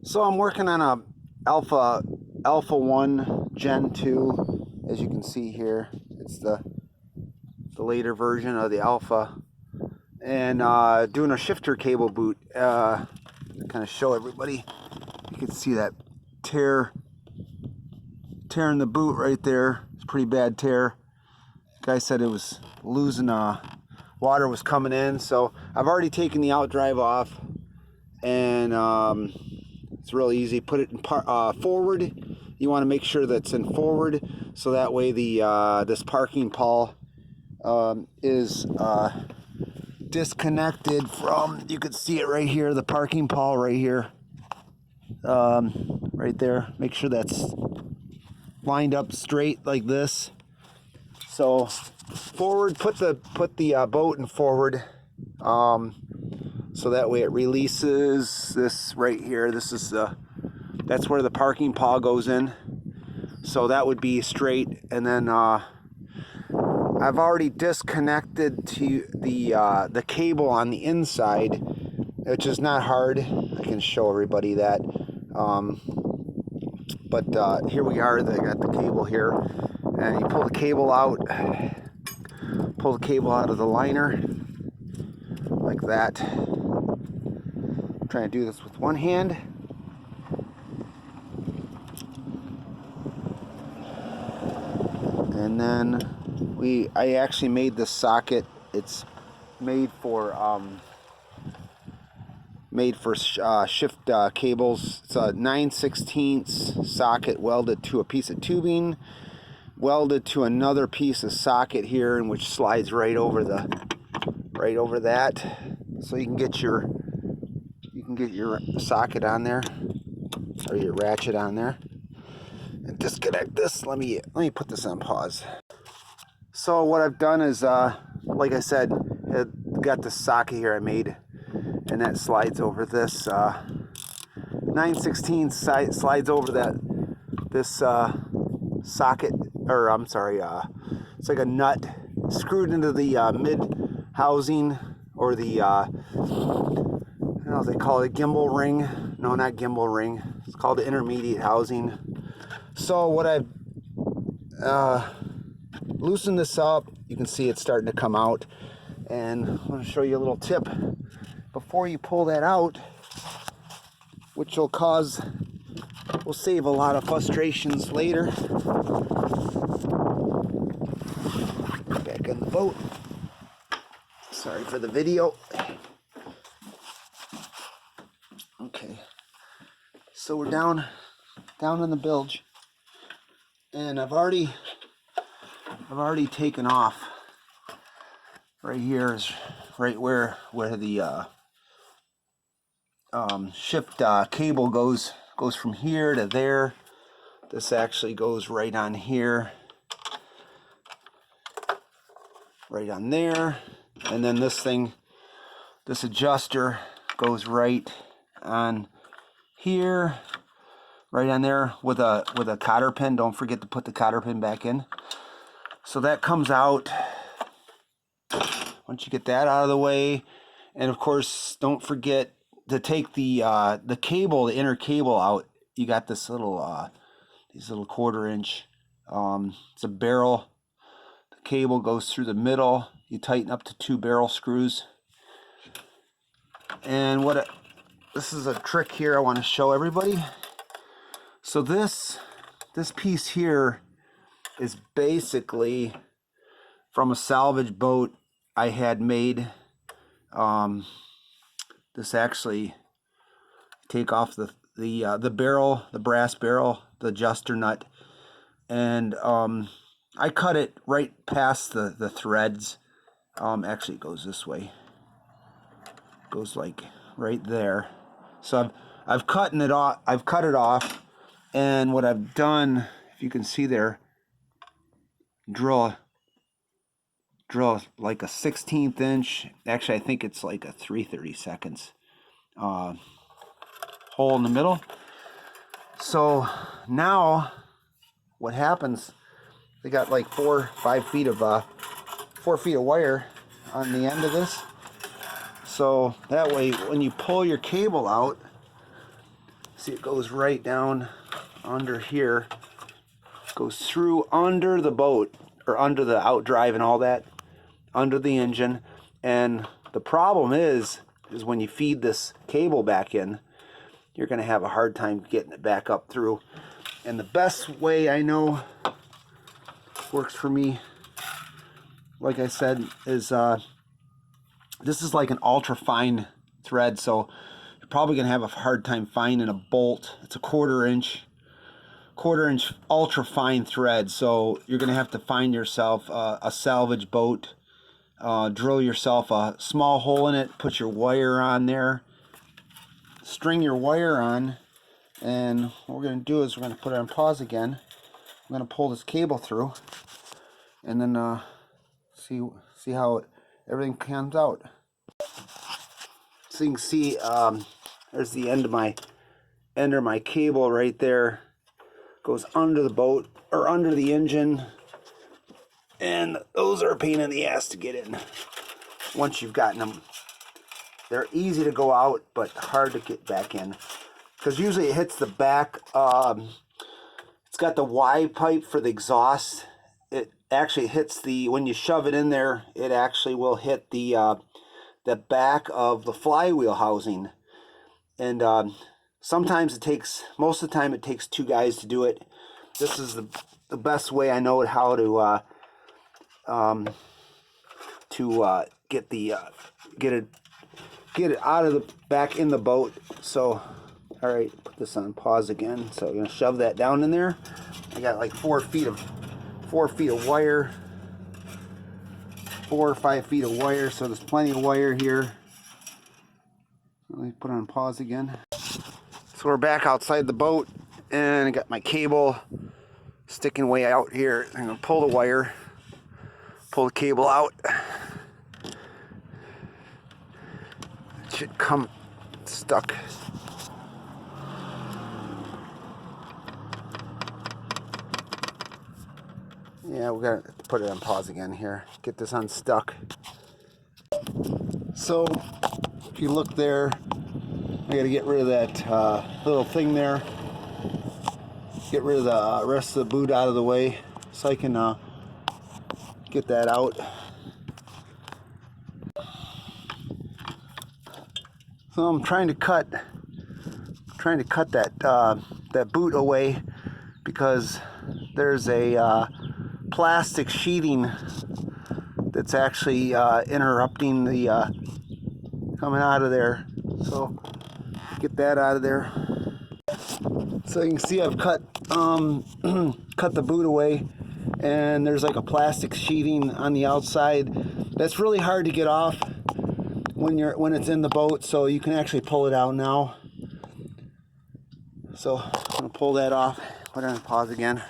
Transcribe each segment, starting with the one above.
So I'm working on a Alpha 1 Gen 2. As you can see here, it's the later version of the Alpha, and doing a shifter cable boot. Kind of show everybody. You can see that tear in the boot right there. It's a pretty bad tear. Guy said it was losing, water was coming in. So I've already taken the outdrive off, and it's real easy. Put it in forward. You want to make sure that's in forward, so that way the this parking pawl is disconnected from. You can see it right here. The parking pawl right here, right there. Make sure that's lined up straight like this. So forward. Put the boat in forward. So that way it releases this right here. This is that's where the parking paw goes in. So that would be straight, and then I've already disconnected to the cable on the inside, which is not hard. I can show everybody that. But here we are. They got the cable here, and you pull the cable out. Pull the cable out of the liner like that. I'm trying to do this with one hand. And then I actually made this socket. It's made for shift cables. It's a 9/16 socket welded to a piece of tubing, welded to another piece of socket here, and which slides right over that. So you can get your socket on there, or your ratchet on there. And disconnect this. Let me put this on pause. So what I've done is, like I said, got the socket here I made, and that slides over this 9/16 slides over this socket, or I'm sorry, it's like a nut screwed into the mid housing, or the I don't know if they call it gimbal ring. No, not gimbal ring. It's called the intermediate housing. So what I've loosened this up, you can see it's starting to come out, and I'm going to show you a little tip before you pull that out, which will save a lot of frustrations later. Back in the boat. Sorry for the video. Okay, so we're down in the bilge. And I've already taken off. Right here is right where the shift cable goes from here to there. This actually goes right on here, right on there, and then this adjuster goes right on here, right on there with a cotter pin. Don't forget to put the cotter pin back in. So that comes out once you get that out of the way. And of course, don't forget to take the cable, the inner cable out. You got this little these little 1/4 inch. It's a barrel. The cable goes through the middle. You tighten up to 2 barrel screws. And this is a trick here I want to show everybody. So this piece here is basically from a salvage boat I had made. This actually, take off the barrel, the brass barrel, the adjuster nut, and I cut it right past the threads. Actually, it goes this way. It goes like right there. So I've cut it off. And what I've done, if you can see there, drill like a 1/16 inch. Actually, I think it's like a 3/32 hole in the middle. So now what happens? They got like 4 feet of wire on the end of this. So that way, when you pull your cable out, See, it goes right down under here, goes through under the boat, or under the outdrive and all that, under the engine. And the problem is when you feed this cable back in, you're going to have a hard time getting it back up through. And the best way I know works for me, like I said, is this is like an ultra fine thread, so you're probably going to have a hard time finding a bolt. It's a quarter inch ultra fine thread, so you're going to have to find yourself a salvage boat, drill yourself a small hole in it, put your wire on there, string your wire on, and what we're going to do is we're going to put it on pause again. I'm going to pull this cable through, and then see how everything comes out. So you can see there's the end of my cable right there. Goes under the boat, or under the engine, and those are a pain in the ass to get in once you've gotten them. They're easy to go out, but hard to get back in, because usually it hits the back. It's got the Y pipe for the exhaust. It actually hits when you shove it in there, it actually will hit the back of the flywheel housing. And sometimes most of the time it takes two guys to do it. This is the best way I know how to get it out of the back in the boat. So, all right, put this on pause again. So I'm gonna shove that down in there. I got like 4 feet of wire, 4 or 5 feet of wire. So there's plenty of wire here. Let me put it on pause again. So we're back outside the boat, and I got my cable sticking way out here. I'm gonna pull the wire, pull the cable out. It should come stuck. Yeah, we gotta put it on pause again here. Get this unstuck. So if you look there, I gotta get rid of that little thing there. Get rid of the rest of the boot out of the way so I can get that out. So I'm trying to cut that boot away, because there's a plastic sheeting that's actually interrupting the coming out of there. So get that out of there. So you can see I've cut cut the boot away, and there's like a plastic sheeting on the outside that's really hard to get off when it's in the boat. So you can actually pull it out now. So I'm gonna pull that off, put it on pause again.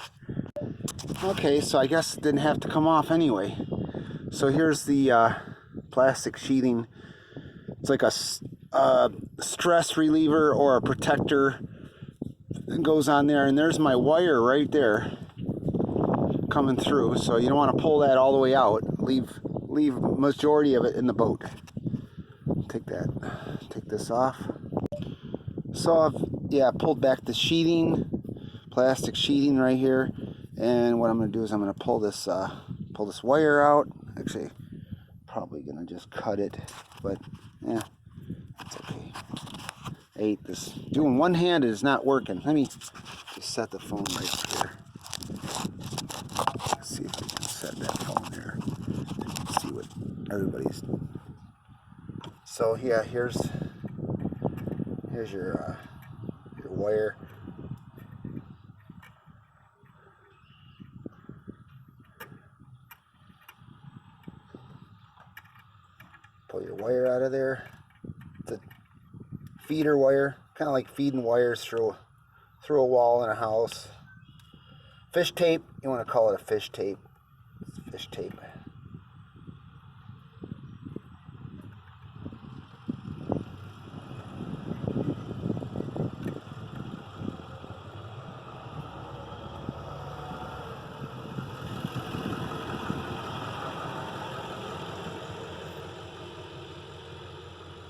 Okay, so I guess it didn't have to come off anyway. So here's the plastic sheeting. It's like a stress reliever or a protector that goes on there, and there's my wire right there coming through. So you don't want to pull that all the way out. Leave majority of it in the boat. Take this off. So I've pulled back the sheeting, plastic sheeting right here, and what I'm going to do is I'm going to pull this wire out. Actually, probably going to just cut it, but yeah, it's okay. I hate this. Doing one hand is not working. Let me just set the phone right here. Let's see if we can set that phone there. Let's see what everybody's doing. So yeah, here's your wire. Pull your wire out of there. It's a feeder wire, kind of like feeding wires through a wall in a house. Fish tape, you want to call it a fish tape. It's fish tape.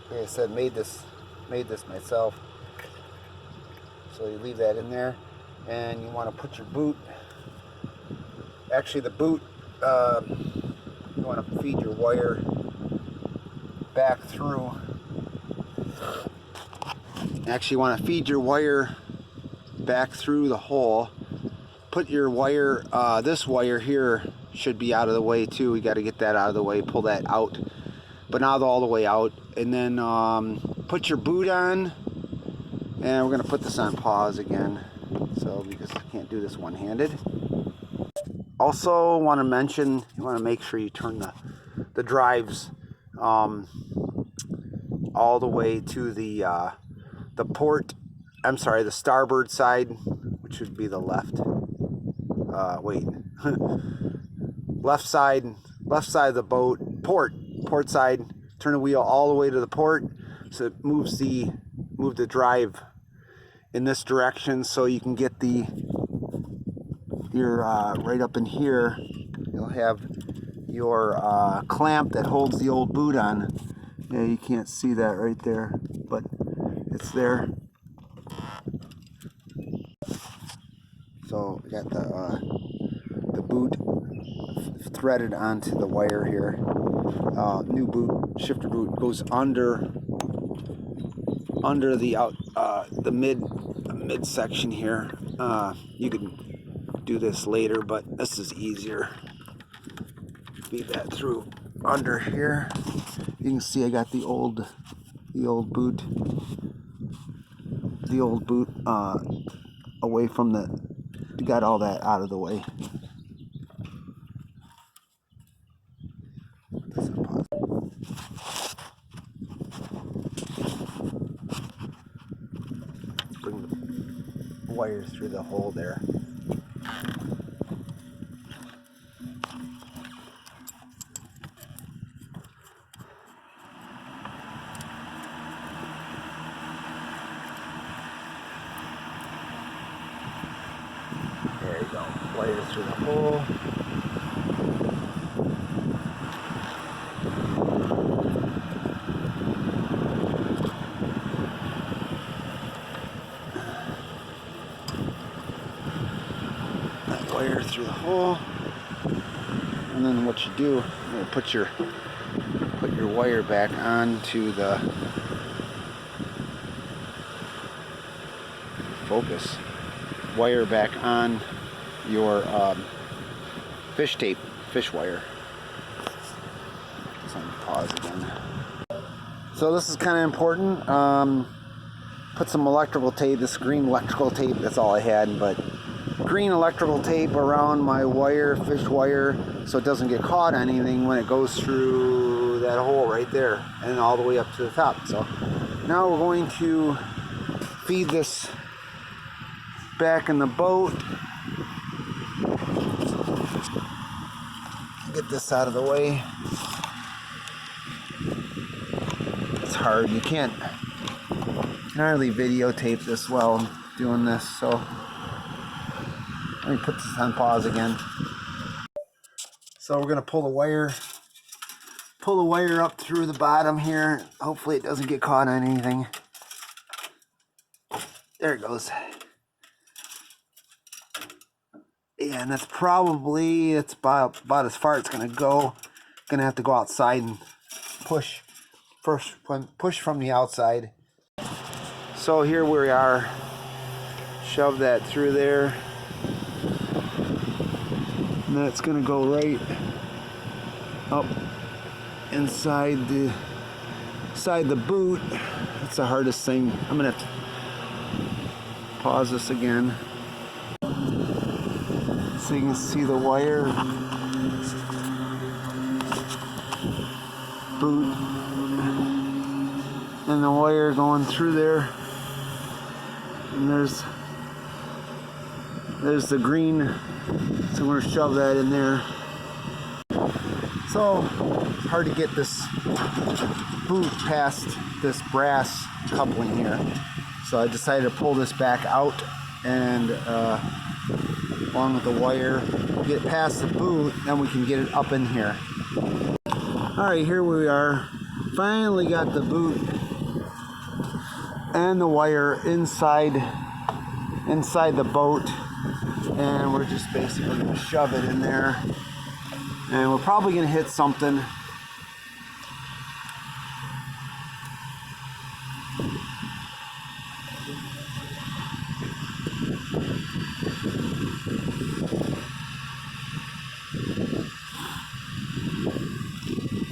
Like I said, made this myself. So you leave that in there, and you want to put your boot, actually the boot, you want to feed your wire back through. Actually, you want to feed your wire back through the hole. Put your wire, this wire here should be out of the way too. We got to get that out of the way, pull that out, but not all the way out. And then put your boot on, and we're going to put this on pause again, so because I can't do this one-handed. Also want to mention, you want to make sure you turn the drives all the way to the port, I'm sorry, the starboard side, which would be the left. Left side of the boat, port side. Turn the wheel all the way to the port, so it move the drive in this direction, so you can get your right up in here. You'll have your clamp that holds the old boot on. Yeah, you can't see that right there, but it's there. So we got the boot threaded onto the wire here. New boot, shifter boot, goes under the mid section here. You can do this later, but this is easier. Feed that through under here. You can see I got the old boot away from got all that out of the way. Bring the wire through the hole there. There you go. Wire through the hole. Wire through the hole, and then what you do, you put your wire back onto the wire back on your fish wire. Let's pause again. So this is kind of important. Put some electrical tape. This green electrical tape. That's all I had, but green electrical tape around my fish wire, so it doesn't get caught on anything when it goes through that hole right there and all the way up to the top. So now we're going to feed this back in the boat. Get this out of the way. It's hard. You can't hardly videotape this while I'm doing this, so let me put this on pause again. So we're gonna pull the wire up through the bottom here. Hopefully it doesn't get caught on anything. There it goes. Yeah, and that's probably, it's about as far it's gonna go. Gonna have to go outside and push from the outside. So here we are. Shove that through there. And that's gonna go right up inside the boot. That's the hardest thing. I'm gonna have to pause this again so you can see the wire, boot, and the wire going through there. And there's the green. So we're gonna shove that in there. So it's hard to get this boot past this brass coupling here. So I decided to pull this back out and along with the wire, get it past the boot, then we can get it up in here. Alright, here we are. Finally got the boot and the wire inside inside the boat, and we're just basically going to shove it in there, and we're probably going to hit something.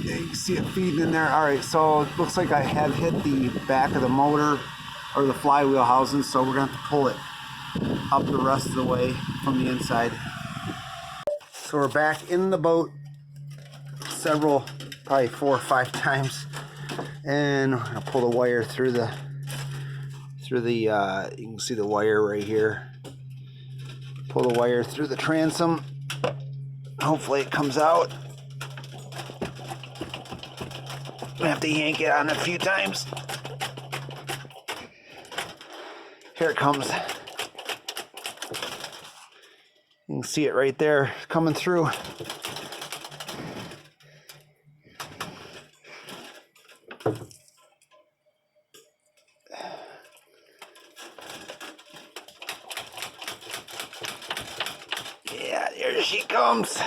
You can see it feeding in there. Alright, so it looks like I have hit the back of the motor or the flywheel housing, so we're going to have to pull it up the rest of the way from the inside. So we're back in the boat several, probably 4 or 5 times, and I'm going to pull the wire through the you can see the wire right here. Pull the wire through the transom. Hopefully it comes out. I have to yank it on a few times. Here it comes. You can see it right there coming through. Yeah, there she comes.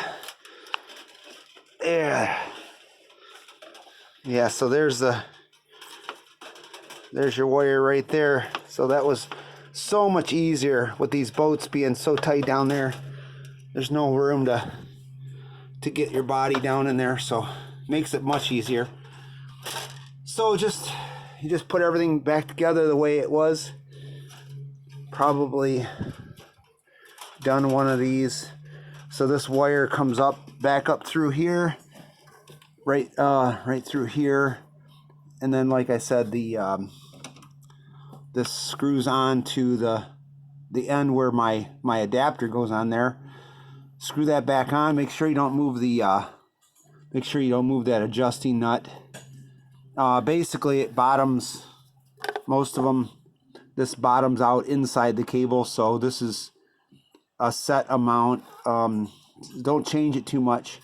There. Yeah, so there's your wire right there. So that was so much easier with these boats being so tight down there. There's no room to get your body down in there, so makes it much easier. So you just put everything back together the way it was. Probably done one of these. So this wire comes back up through here, right through here, and then like I said, this screws on to the end where my adapter goes on there. Screw that back on. Make sure you don't move that adjusting nut. Basically, it bottoms, most of them. This bottoms out inside the cable, so this is a set amount. Don't change it too much.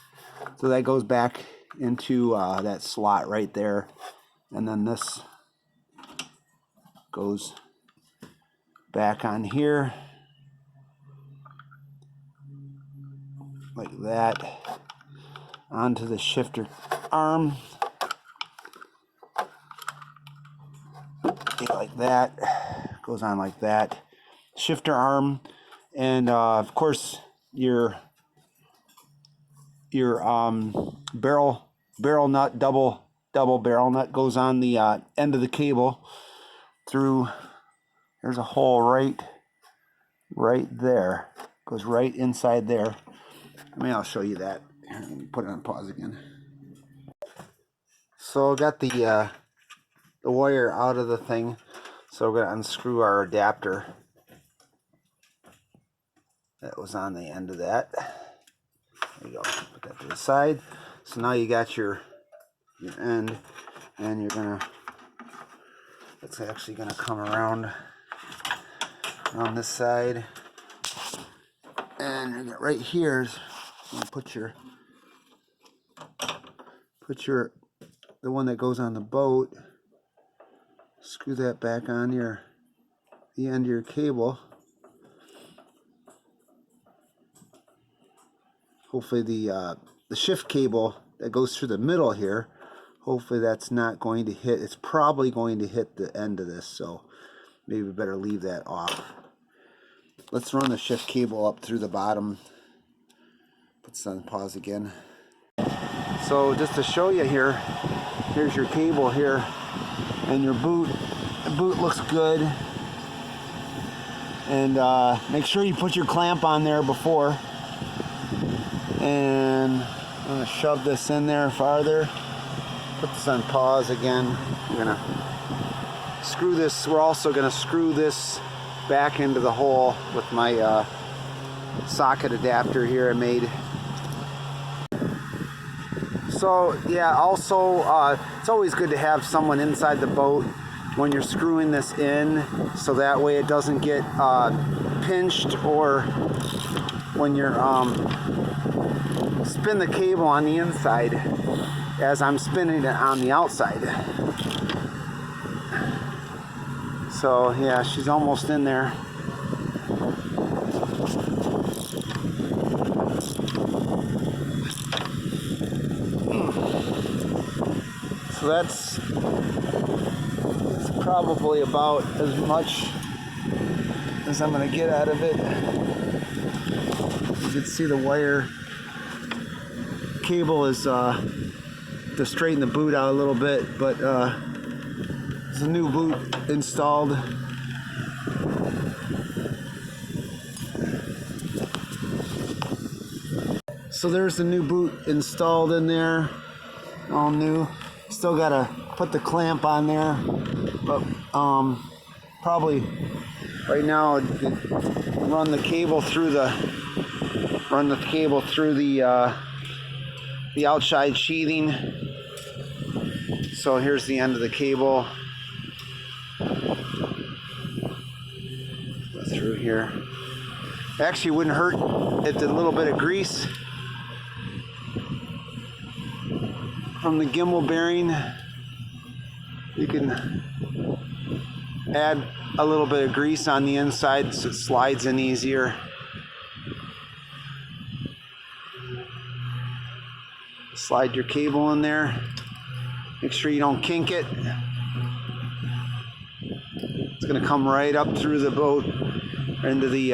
So that goes back into that slot right there, and then this goes back on here like that onto the shifter arm. Yeah, like that. Goes on like that. Shifter arm, and of course your barrel nut, double barrel nut goes on the end of the cable through. There's a hole right there. Goes right inside there. I'll show you that. Here, let me put it on pause again. So I got the wire out of the thing. So we're going to unscrew our adapter that was on the end of that. There you go. Put that to the side. So now you got your end, and you're gonna. It's actually gonna come around on this side, and right here is you put the one that goes on the boat. Screw that back on the end of your cable. Hopefully the shift cable that goes through the middle here, hopefully that's not going to hit. It's probably going to hit the end of this, so maybe we better leave that off. Let's run the shift cable up through the bottom. Put this on pause again. So just to show you here, here's your cable here, and your boot. The boot looks good, and make sure you put your clamp on there before. And I'm going to shove this in there farther. Put this on pause again. We're going to screw this. We're also going to screw this back into the hole with my socket adapter here I made. So yeah, also it's always good to have someone inside the boat when you're screwing this in, so that way it doesn't get pinched, or when you're spin the cable on the inside as I'm spinning it on the outside. So yeah, she's almost in there. that's probably about as much as I'm going to get out of it. You can see the wire cable is to straighten the boot out a little bit, but there's a new boot installed. So there's the new boot installed in there, all new. Still gotta put the clamp on there, but probably right now run the cable through the outside sheathing. So here's the end of the cable. Go through here. Actually, wouldn't hurt if a little bit of grease from the gimbal bearing. You can add a little bit of grease on the inside so it slides in easier. Slide your cable in there. Make sure you don't kink it. It's going to come right up through the boat into the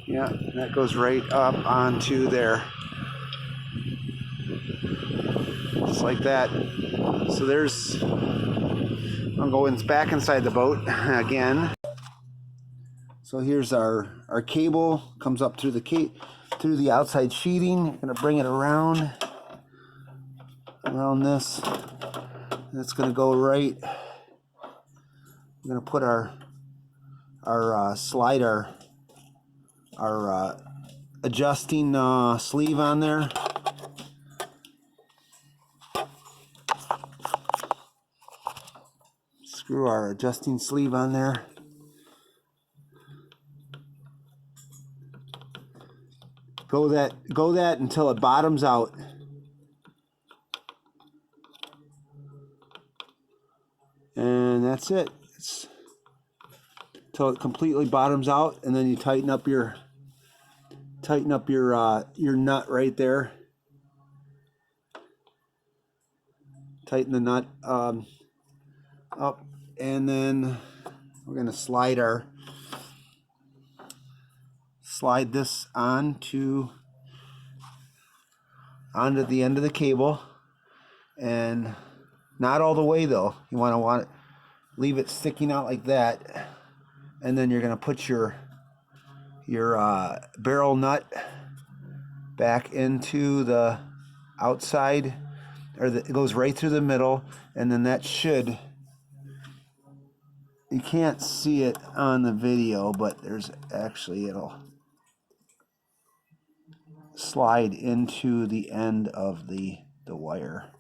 yeah, that goes right up onto there. Just like that. So there's, I'm going back inside the boat again. So here's our cable, comes up through the outside sheeting. I'm gonna bring it around this. And it's gonna go right. I'm gonna put our adjusting sleeve on there. Screw our adjusting sleeve on there. Go that until it bottoms out. And that's it. It's until it completely bottoms out, and then you tighten up your nut right there. Tighten the nut up, and then we're gonna slide this onto the end of the cable, and not all the way though. You want to leave it sticking out like that, and then you're gonna put your barrel nut back into the outside, or it goes right through the middle, and then that should, you can't see it on the video, but there's actually, it'll slide into the end of the wire.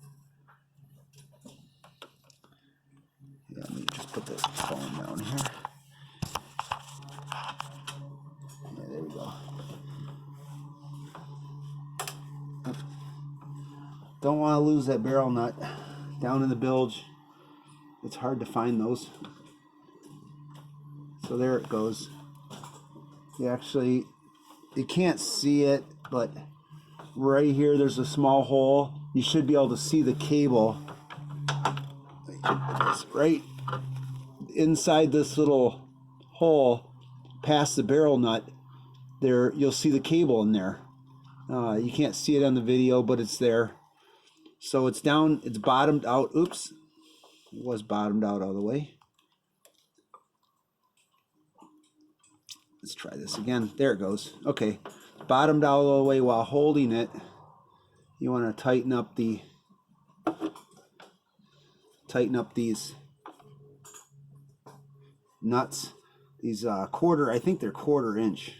Yeah, let me just put the phone down here. Yeah, there we go. Don't want to lose that barrel nut down in the bilge. It's hard to find those. So there it goes. You can't see it, but right here there's a small hole. You should be able to see the cable. It's right inside this little hole past the barrel nut. There, you'll see the cable in there. You can't see it on the video, but it's there. So it's down, it's bottomed out. Oops, it was bottomed out all the way. Let's try this again. There it goes. Okay, bottomed out all the way. While holding it, you want to tighten up these nuts. These I think they're 1/4 inch.